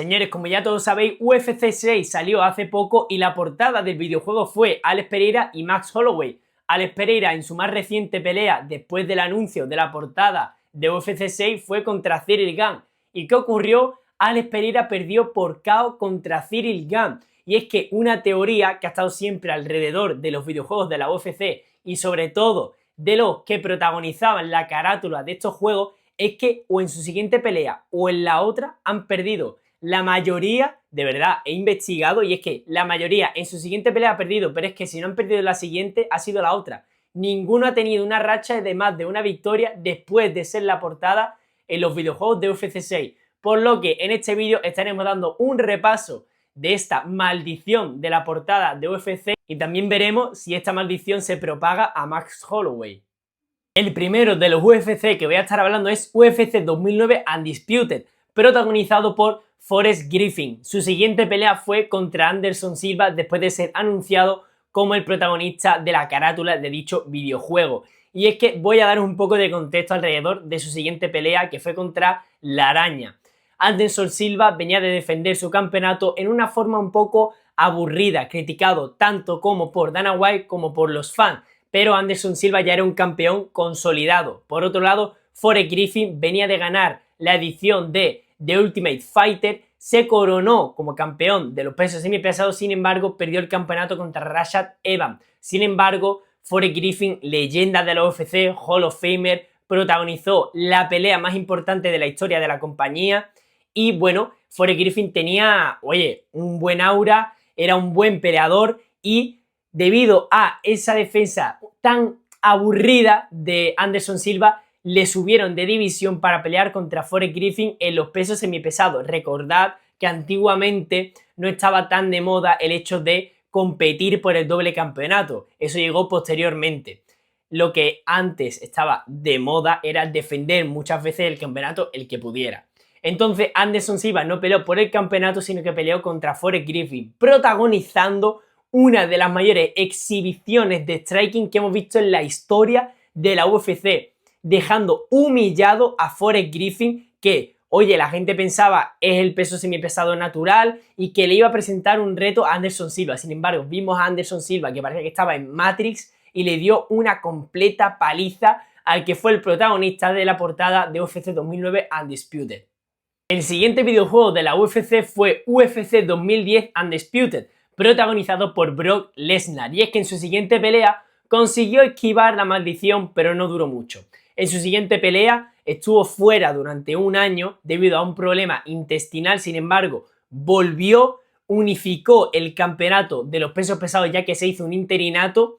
Señores, como ya todos sabéis, UFC 6 salió hace poco y la portada del videojuego fue Alex Pereira y Max Holloway. Alex Pereira en su más reciente pelea después del anuncio de la portada de UFC 6 fue contra Ciryl Gane. ¿Y qué ocurrió? Alex Pereira perdió por KO contra Ciryl Gane. Y es que una teoría que ha estado siempre alrededor de los videojuegos de la UFC y sobre todo de los que protagonizaban la carátula de estos juegos es que o en su siguiente pelea o en la otra han perdido. La mayoría, de verdad, he investigado y es que la mayoría en su siguiente pelea ha perdido, pero es que si no han perdido en la siguiente ha sido la otra. Ninguno ha tenido una racha de más de una victoria después de ser la portada en los videojuegos de UFC 6. Por lo que en este vídeo estaremos dando un repaso de esta maldición de la portada de UFC y también veremos si esta maldición se propaga a Max Holloway. El primero de los UFC que voy a estar hablando es UFC 2009 Undisputed, protagonizado por Forrest Griffin. Su siguiente pelea fue contra Anderson Silva después de ser anunciado como el protagonista de la carátula de dicho videojuego. Y es que voy a dar un poco de contexto alrededor de su siguiente pelea, que fue contra La Araña. Anderson Silva venía de defender su campeonato en una forma un poco aburrida, criticado tanto como por Dana White como por los fans, pero Anderson Silva ya era un campeón consolidado. Por otro lado, Forrest Griffin venía de ganar la edición de The Ultimate Fighter, se coronó como campeón de los pesos semipesados, sin embargo, perdió el campeonato contra Rashad Evans. Sin embargo, Forrest Griffin, leyenda de la UFC, Hall of Famer, protagonizó la pelea más importante de la historia de la compañía y bueno, Forrest Griffin tenía, un buen aura, era un buen peleador y debido a esa defensa tan aburrida de Anderson Silva, le subieron de división para pelear contra Forrest Griffin en los pesos semipesados. Recordad que antiguamente no estaba tan de moda el hecho de competir por el doble campeonato. Eso llegó posteriormente. Lo que antes estaba de moda era defender muchas veces el campeonato el que pudiera. Entonces Anderson Silva no peleó por el campeonato, sino que peleó contra Forrest Griffin, protagonizando una de las mayores exhibiciones de striking que hemos visto en la historia de la UFC, dejando humillado a Forrest Griffin, que, la gente pensaba es el peso semipesado natural y que le iba a presentar un reto a Anderson Silva. Sin embargo, vimos a Anderson Silva que parecía que estaba en Matrix y le dio una completa paliza al que fue el protagonista de la portada de UFC 2009 Undisputed. El siguiente videojuego de la UFC fue UFC 2010 Undisputed, protagonizado por Brock Lesnar, y es que en su siguiente pelea consiguió esquivar la maldición, pero no duró mucho. En su siguiente pelea estuvo fuera durante un año debido a un problema intestinal, sin embargo, volvió, unificó el campeonato de los pesos pesados ya que se hizo un interinato,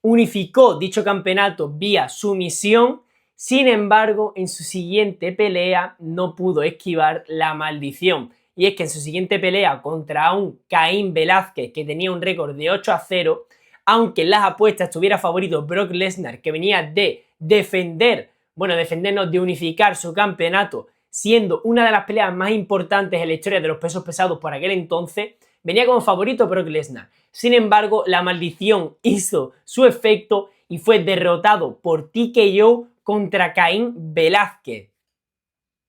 unificó dicho campeonato vía sumisión. Sin embargo, en su siguiente pelea no pudo esquivar la maldición. Y es que en su siguiente pelea contra un Caín Velázquez que tenía un récord de 8-0, aunque en las apuestas estuviera favorito Brock Lesnar, que venía de defendernos de unificar su campeonato, siendo una de las peleas más importantes en la historia de los pesos pesados por aquel entonces, venía como favorito Brock Lesnar. Sin embargo, la maldición hizo su efecto y fue derrotado por TKO contra Caín Velázquez.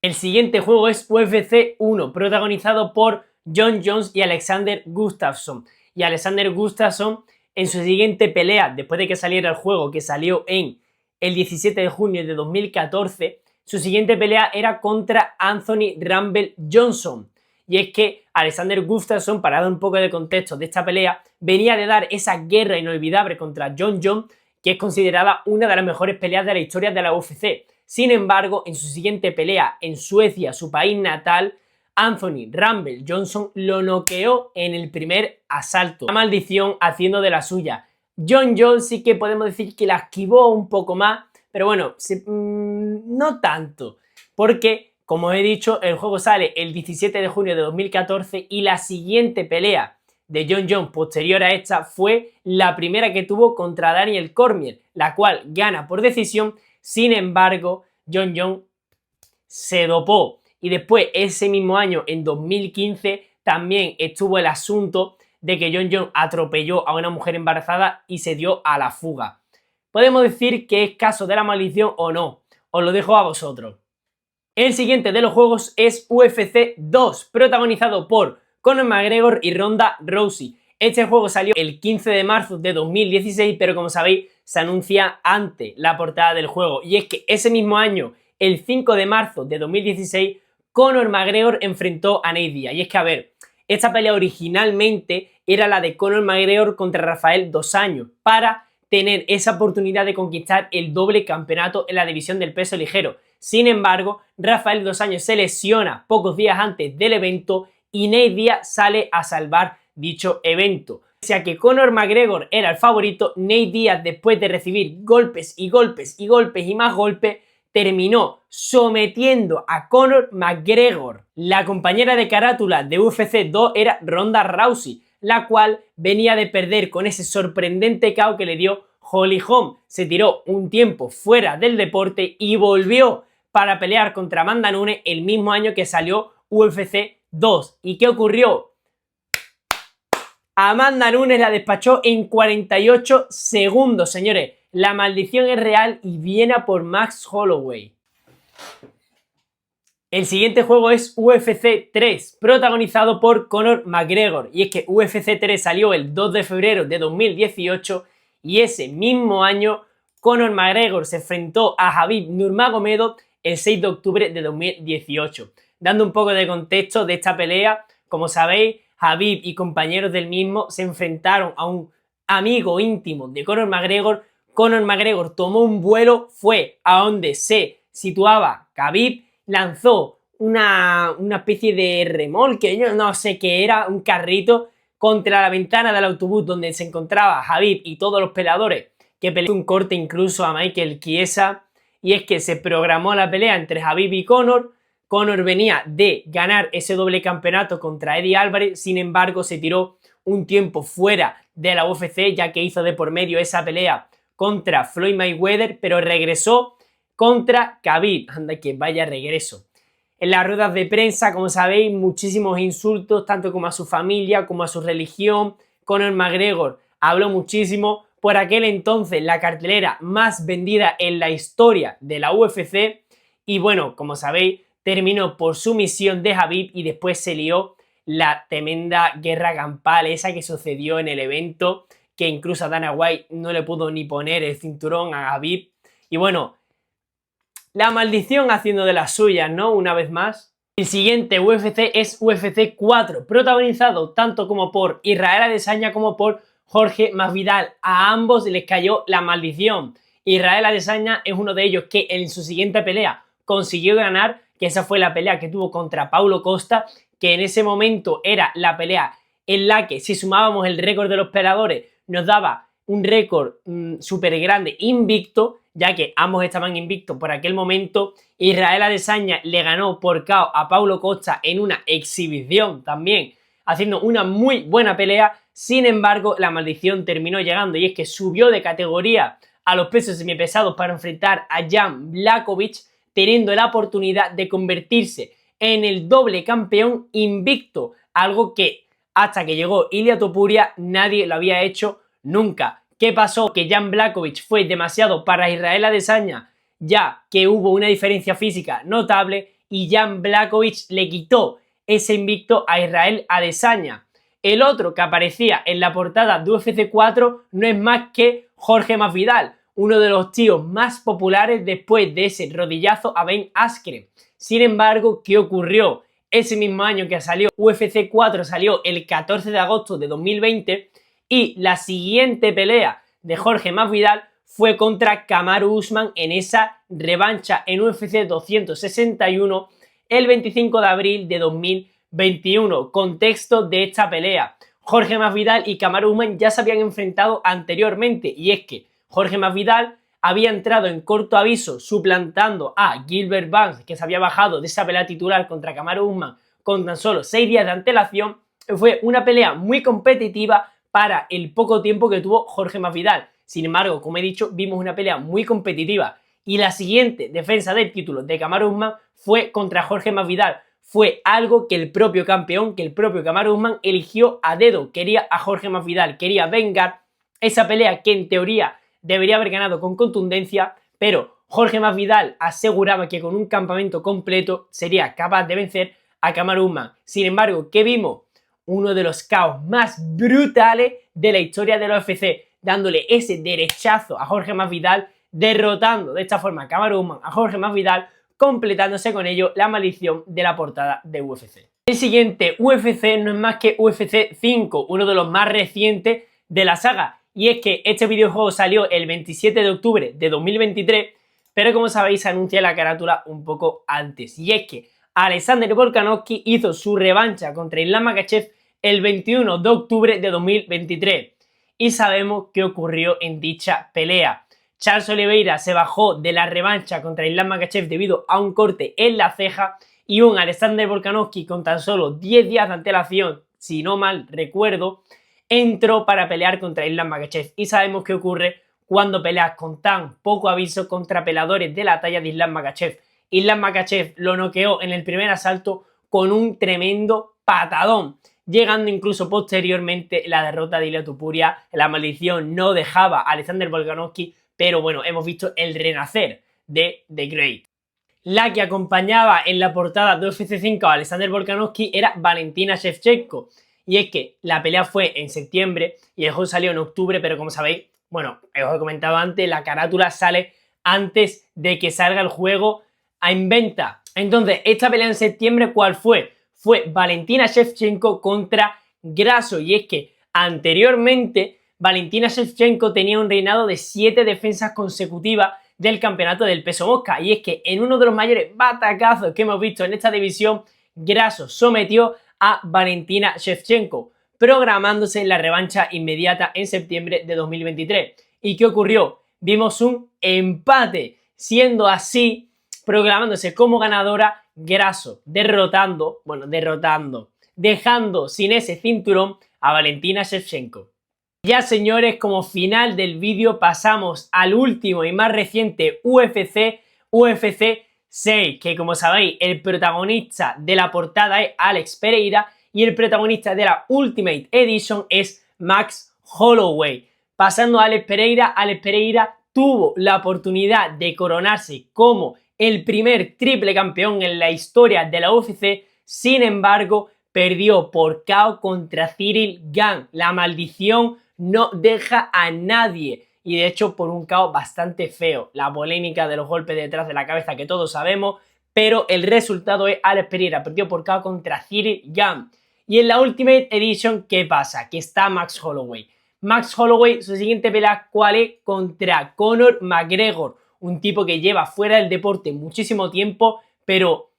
El siguiente juego es UFC 1, protagonizado por Jon Jones y Alexander Gustafsson. Y Alexander Gustafsson, en su siguiente pelea, después de que saliera el juego, que salió en el 17 de junio de 2014, su siguiente pelea era contra Anthony Rumble Johnson. Y es que Alexander Gustafsson, para dar un poco de contexto de esta pelea, venía de dar esa guerra inolvidable contra Jon Jones, que es considerada una de las mejores peleas de la historia de la UFC. Sin embargo, en su siguiente pelea en Suecia, su país natal, Anthony Rumble Johnson lo noqueó en el primer asalto. La maldición haciendo de la suya. Jon Jones sí que podemos decir que la esquivó un poco más, pero bueno, no tanto, porque, como he dicho, el juego sale el 17 de junio de 2014 y la siguiente pelea de Jon Jones posterior a esta fue la primera que tuvo contra Daniel Cormier, la cual gana por decisión. Sin embargo, Jon Jones se dopó y después ese mismo año, en 2015, también estuvo el asunto de que Jon Jones atropelló a una mujer embarazada y se dio a la fuga. ¿Podemos decir que es caso de la maldición o no? Os lo dejo a vosotros. El siguiente de los juegos es UFC 2, protagonizado por Conor McGregor y Ronda Rousey. Este juego salió el 15 de marzo de 2016, pero como sabéis, se anuncia antes la portada del juego. Y es que ese mismo año, el 5 de marzo de 2016, Conor McGregor enfrentó a Nate Diaz. Y es que, a ver, esta pelea originalmente era la de Conor McGregor contra Rafael Dos Anjos, para tener esa oportunidad de conquistar el doble campeonato en la división del peso ligero. Sin embargo, Rafael Dos Anjos se lesiona pocos días antes del evento y Nate Diaz sale a salvar dicho evento. Pese a que Conor McGregor era el favorito, Nate Diaz, después de recibir golpes y golpes y golpes y más golpes, terminó sometiendo a Conor McGregor. La compañera de carátula de UFC 2 era Ronda Rousey, la cual venía de perder con ese sorprendente KO que le dio Holly Holm. Se tiró un tiempo fuera del deporte y volvió para pelear contra Amanda Nunes el mismo año que salió UFC 2. ¿Y qué ocurrió? Amanda Nunes la despachó en 48 segundos, señores. La maldición es real y viene a por Max Holloway. El siguiente juego es UFC 3, protagonizado por Conor McGregor. Y es que UFC 3 salió el 2 de febrero de 2018 y ese mismo año Conor McGregor se enfrentó a Khabib Nurmagomedov el 6 de octubre de 2018. Dando un poco de contexto de esta pelea, como sabéis, Khabib y compañeros del mismo se enfrentaron a un amigo íntimo de Conor McGregor. Conor McGregor tomó un vuelo, fue a donde se situaba Khabib, lanzó una especie de remolque, yo no sé qué era, un carrito, contra la ventana del autobús donde se encontraba Khabib y todos los peleadores, que peleó un corte incluso a Michael Chiesa, y es que se programó la pelea entre Khabib y Conor. Conor venía de ganar ese doble campeonato contra Eddie Álvarez, sin embargo se tiró un tiempo fuera de la UFC, ya que hizo de por medio esa pelea contra Floyd Mayweather, pero regresó contra Khabib. Anda que vaya regreso. En las ruedas de prensa, como sabéis, muchísimos insultos, tanto como a su familia, como a su religión. Conor McGregor habló muchísimo. Por aquel entonces, la cartelera más vendida en la historia de la UFC. Y bueno, como sabéis, terminó por sumisión de Khabib y después se lió la tremenda guerra campal esa que sucedió en el evento, que incluso a Dana White no le pudo ni poner el cinturón a Khabib. Y bueno, la maldición haciendo de las suyas, ¿no? Una vez más. El siguiente UFC es UFC 4, protagonizado tanto como por Israel Adesanya como por Jorge Masvidal. A ambos les cayó la maldición. Israel Adesanya es uno de ellos que en su siguiente pelea consiguió ganar, que esa fue la pelea que tuvo contra Paulo Costa, que en ese momento era la pelea en la que, si sumábamos el récord de los peleadores, nos daba un récord súper grande invicto, ya que ambos estaban invictos por aquel momento. Israel Adesanya le ganó por KO a Paulo Costa en una exhibición también, haciendo una muy buena pelea. Sin embargo, la maldición terminó llegando y es que subió de categoría a los pesos semipesados para enfrentar a Jan Blachowicz, teniendo la oportunidad de convertirse en el doble campeón invicto, algo que hasta que llegó Ilia Topuria nadie lo había hecho nunca. ¿Qué pasó? Que Jan Blachowicz fue demasiado para Israel Adesanya, ya que hubo una diferencia física notable y Jan Blachowicz le quitó ese invicto a Israel Adesanya. El otro que aparecía en la portada de UFC 4 no es más que Jorge Masvidal, uno de los tíos más populares después de ese rodillazo a Ben Askren. Sin embargo, ¿qué ocurrió? Ese mismo año que salió UFC 4 salió el 14 de agosto de 2020 y la siguiente pelea de Jorge Masvidal fue contra Kamaru Usman en esa revancha en UFC 261 el 25 de abril de 2021. Contexto de esta pelea: Jorge Masvidal y Kamaru Usman ya se habían enfrentado anteriormente, y es que Jorge Masvidal había entrado en corto aviso suplantando a Gilbert Burns, que se había bajado de esa pelea titular contra Kamaru Usman con tan solo 6 días de antelación. Fue una pelea muy competitiva para el poco tiempo que tuvo Jorge Masvidal. Sin embargo, como he dicho, vimos una pelea muy competitiva y la siguiente defensa del título de Kamaru Usman fue contra Jorge Masvidal. Fue algo que el propio campeón, que el propio Kamaru Usman eligió a dedo. Quería a Jorge Masvidal, quería vengar esa pelea que en teoría debería haber ganado con contundencia, pero Jorge Masvidal aseguraba que con un campamento completo sería capaz de vencer a Kamaru Usman. Sin embargo, ¿qué vimos? Uno de los caos más brutales de la historia de la UFC, dándole ese derechazo a Jorge Masvidal, derrotando de esta forma a Kamaru Usman, a Jorge Masvidal, completándose con ello la maldición de la portada de UFC. El siguiente UFC no es más que UFC 5, uno de los más recientes de la saga, y es que este videojuego salió el 27 de octubre de 2023, pero como sabéis se anuncia la carátula un poco antes, y es que Alexander Volkanovski hizo su revancha contra Islam Makhachev el 21 de octubre de 2023, y sabemos qué ocurrió en dicha pelea. Charles Oliveira se bajó de la revancha contra Islam Makhachev debido a un corte en la ceja, y un Alexander Volkanovski con tan solo 10 días de antelación, si no mal recuerdo, entró para pelear contra Islam Makhachev. Y sabemos qué ocurre cuando peleas con tan poco aviso contra peleadores de la talla de Islam Makhachev. Islam Makhachev lo noqueó en el primer asalto con un tremendo patadón, llegando incluso posteriormente la derrota de Ilia Topuria. La maldición no dejaba a Alexander Volkanovski, pero bueno, hemos visto el renacer de The Great. La que acompañaba en la portada de UFC 5 a Alexander Volkanovski era Valentina Shevchenko. Y es que la pelea fue en septiembre y el juego salió en octubre, pero como sabéis, bueno, os he comentado antes, la carátula sale antes de que salga el juego en venta. Entonces, esta pelea en septiembre, ¿cuál fue? Fue Valentina Shevchenko contra Grasso. Y es que anteriormente Valentina Shevchenko tenía un reinado de 7 defensas consecutivas del campeonato del peso mosca, y es que en uno de los mayores batacazos que hemos visto en esta división, Grasso sometió a Valentina Shevchenko, programándose la revancha inmediata en septiembre de 2023. ¿Y qué ocurrió? Vimos un empate, siendo así, programándose como ganadora Grasso, dejando sin ese cinturón a Valentina Shevchenko. Ya señores, como final del vídeo pasamos al último y más reciente UFC 6, que como sabéis el protagonista de la portada es Alex Pereira y el protagonista de la Ultimate Edition es Max Holloway. Pasando a Alex Pereira tuvo la oportunidad de coronarse como el primer triple campeón en la historia de la UFC, sin embargo perdió por KO contra Ciryl Gane. La maldición no deja a nadie, y de hecho por un KO bastante feo. La polémica de los golpes detrás de la cabeza que todos sabemos, pero el resultado es Alex Pereira perdió por KO contra Ciryl Gane. Y en la Ultimate Edition, ¿qué pasa? Que está Max Holloway. Max Holloway, su siguiente pelea, ¿cuál es? Contra Conor McGregor, un tipo que lleva fuera del deporte muchísimo tiempo, pero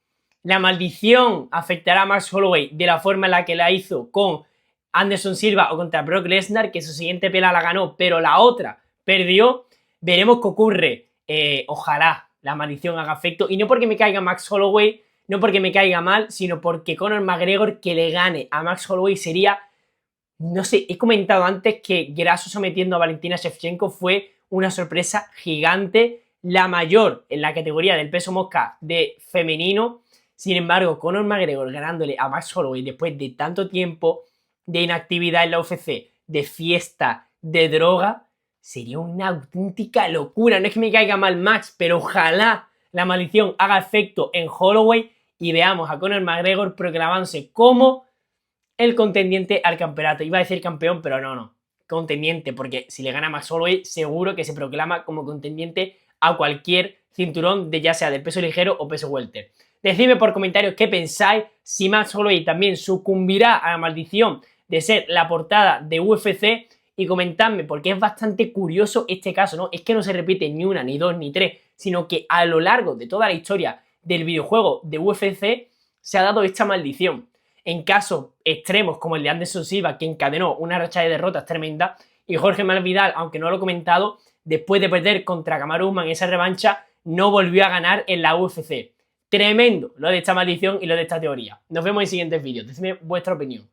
la maldición afectará a Max Holloway de la forma en la que la hizo con Anderson Silva o contra Brock Lesnar, que su siguiente pelea la ganó, pero la otra perdió. Veremos qué ocurre. Ojalá la maldición haga efecto, y no porque me caiga Max Holloway, no porque me caiga mal, sino porque Conor McGregor que le gane a Max Holloway sería, no sé, he comentado antes que Grasso sometiendo a Valentina Shevchenko fue una sorpresa gigante, la mayor en la categoría del peso mosca de femenino. Sin embargo, Conor McGregor ganándole a Max Holloway después de tanto tiempo de inactividad en la UFC, de fiesta, de droga, sería una auténtica locura. No es que me caiga mal Max, pero ojalá la maldición haga efecto en Holloway y veamos a Conor McGregor proclamándose como el contendiente al campeonato. Iba a decir campeón, pero no, contendiente, porque si le gana a Max Holloway seguro que se proclama como contendiente a cualquier cinturón, de ya sea del peso ligero o peso welter. Decidme por comentarios qué pensáis, si Max Holloway también sucumbirá a la maldición de ser la portada de UFC, y comentadme, porque es bastante curioso este caso, ¿no? Es que no se repite ni una, ni dos, ni tres, sino que a lo largo de toda la historia del videojuego de UFC se ha dado esta maldición. En casos extremos como el de Anderson Silva, que encadenó una racha de derrotas tremenda, y Jorge Masvidal, aunque no lo he comentado, después de perder contra Kamaru Usman en esa revancha, no volvió a ganar en la UFC. Tremendo lo de esta maldición y lo de esta teoría. Nos vemos en siguientes vídeos. Decidme vuestra opinión.